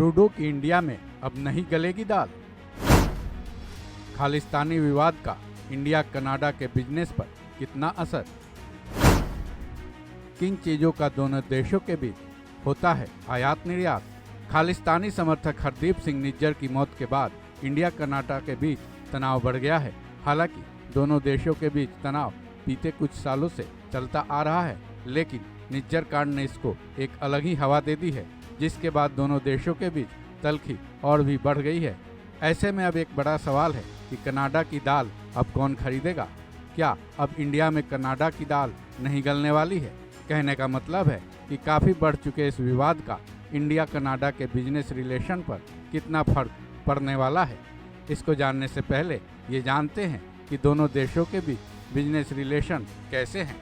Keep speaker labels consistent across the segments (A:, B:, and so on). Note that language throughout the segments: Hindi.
A: ट्रूडो की इंडिया में अब नहीं गलेगी दाल। खालिस्तानी विवाद का इंडिया कनाडा के बिजनेस पर कितना असर। किन चीजों का दोनों देशों के बीच होता है आयात निर्यात। खालिस्तानी समर्थक हरदीप सिंह निज्जर की मौत के बाद इंडिया कनाडा के बीच तनाव बढ़ गया है। हालांकि दोनों देशों के बीच तनाव बीते कुछ सालों से चलता आ रहा है, लेकिन निज्जर कांड ने इसको एक अलग ही हवा दे दी है, जिसके बाद दोनों देशों के बीच तल्खी और भी बढ़ गई है। ऐसे में अब एक बड़ा सवाल है कि कनाडा की दाल अब कौन खरीदेगा। क्या अब इंडिया में कनाडा की दाल नहीं गलने वाली है। कहने का मतलब है कि काफ़ी बढ़ चुके इस विवाद का इंडिया कनाडा के बिजनेस रिलेशन पर कितना फर्क पड़ने वाला है। इसको जानने से पहले ये जानते हैं कि दोनों देशों के बीच बिजनेस रिलेशन कैसे हैं।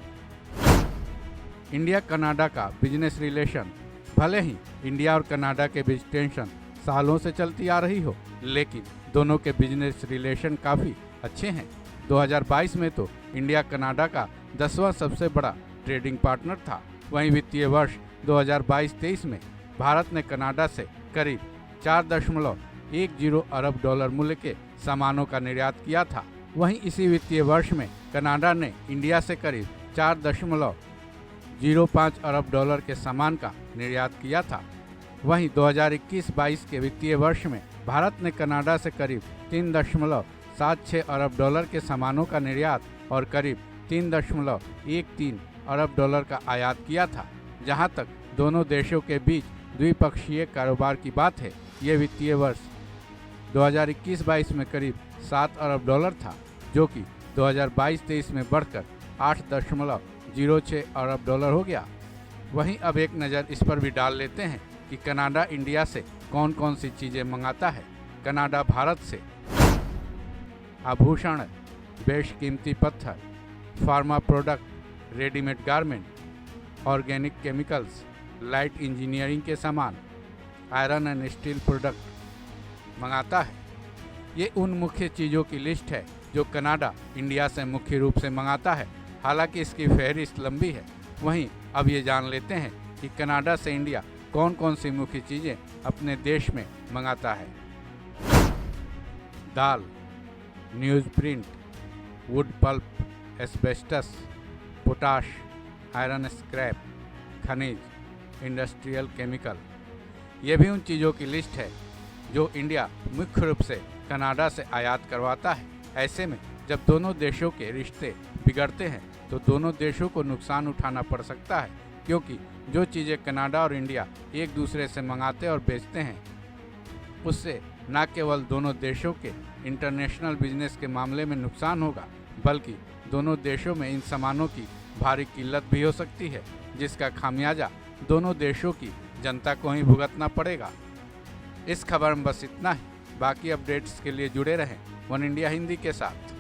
A: इंडिया कनाडा का बिजनेस रिलेशन। भले ही इंडिया और कनाडा के बीच टेंशन सालों से चलती आ रही हो, लेकिन दोनों के बिजनेस रिलेशन काफ़ी अच्छे हैं। 2022 में तो इंडिया कनाडा का 10वां सबसे बड़ा ट्रेडिंग पार्टनर था। वहीं वित्तीय वर्ष 2022-23 में भारत ने कनाडा से करीब 4.10 अरब डॉलर मूल्य के सामानों का निर्यात किया था। वहीं इसी वित्तीय वर्ष में कनाडा ने इंडिया से करीब 4.05 अरब डॉलर के सामान का निर्यात किया था। वहीं 2021-22 के वित्तीय वर्ष में भारत ने कनाडा से करीब 3.76 अरब डॉलर के सामानों का निर्यात और करीब 3.13 अरब डॉलर का आयात किया था। जहां तक दोनों देशों के बीच द्विपक्षीय कारोबार की बात है, ये वित्तीय वर्ष 2021-22 में करीब 7 अरब डॉलर था, जो कि 2022-23 में बढ़कर 8.06 अरब डॉलर हो गया। वहीं अब एक नज़र इस पर भी डाल लेते हैं कि कनाडा इंडिया से कौन कौन सी चीज़ें मंगाता है। कनाडा भारत से आभूषण, बेशकीमती पत्थर, pharma product, readymade garment, organic chemicals, light engineering के सामान, आयरन एंड स्टील प्रोडक्ट मंगाता है। ये उन मुख्य चीज़ों की लिस्ट है जो कनाडा इंडिया से मुख्य रूप से मंगाता है। हालांकि इसकी फहरिस्त लंबी है। वहीं अब ये जान लेते हैं कि कनाडा से इंडिया कौन कौन सी मुख्य चीज़ें अपने देश में मंगाता है। दाल, newsprint, wood pulp, asbestos, potash, iron scrap, खनिज, इंडस्ट्रियल केमिकल। ये भी उन चीज़ों की लिस्ट है जो इंडिया मुख्य रूप से कनाडा से आयात करवाता है। ऐसे में जब दोनों देशों के रिश्ते बिगड़ते हैं तो दोनों देशों को नुकसान उठाना पड़ सकता है, क्योंकि जो चीज़ें कनाडा और इंडिया एक दूसरे से मंगाते और बेचते हैं, उससे न केवल दोनों देशों के इंटरनेशनल बिजनेस के मामले में नुकसान होगा, बल्कि दोनों देशों में इन सामानों की भारी किल्लत भी हो सकती है, जिसका खामियाजा दोनों देशों की जनता को ही भुगतना पड़ेगा। इस खबर में बस इतना ही। बाकी अपडेट्स के लिए जुड़े रहें वन इंडिया हिंदी के साथ।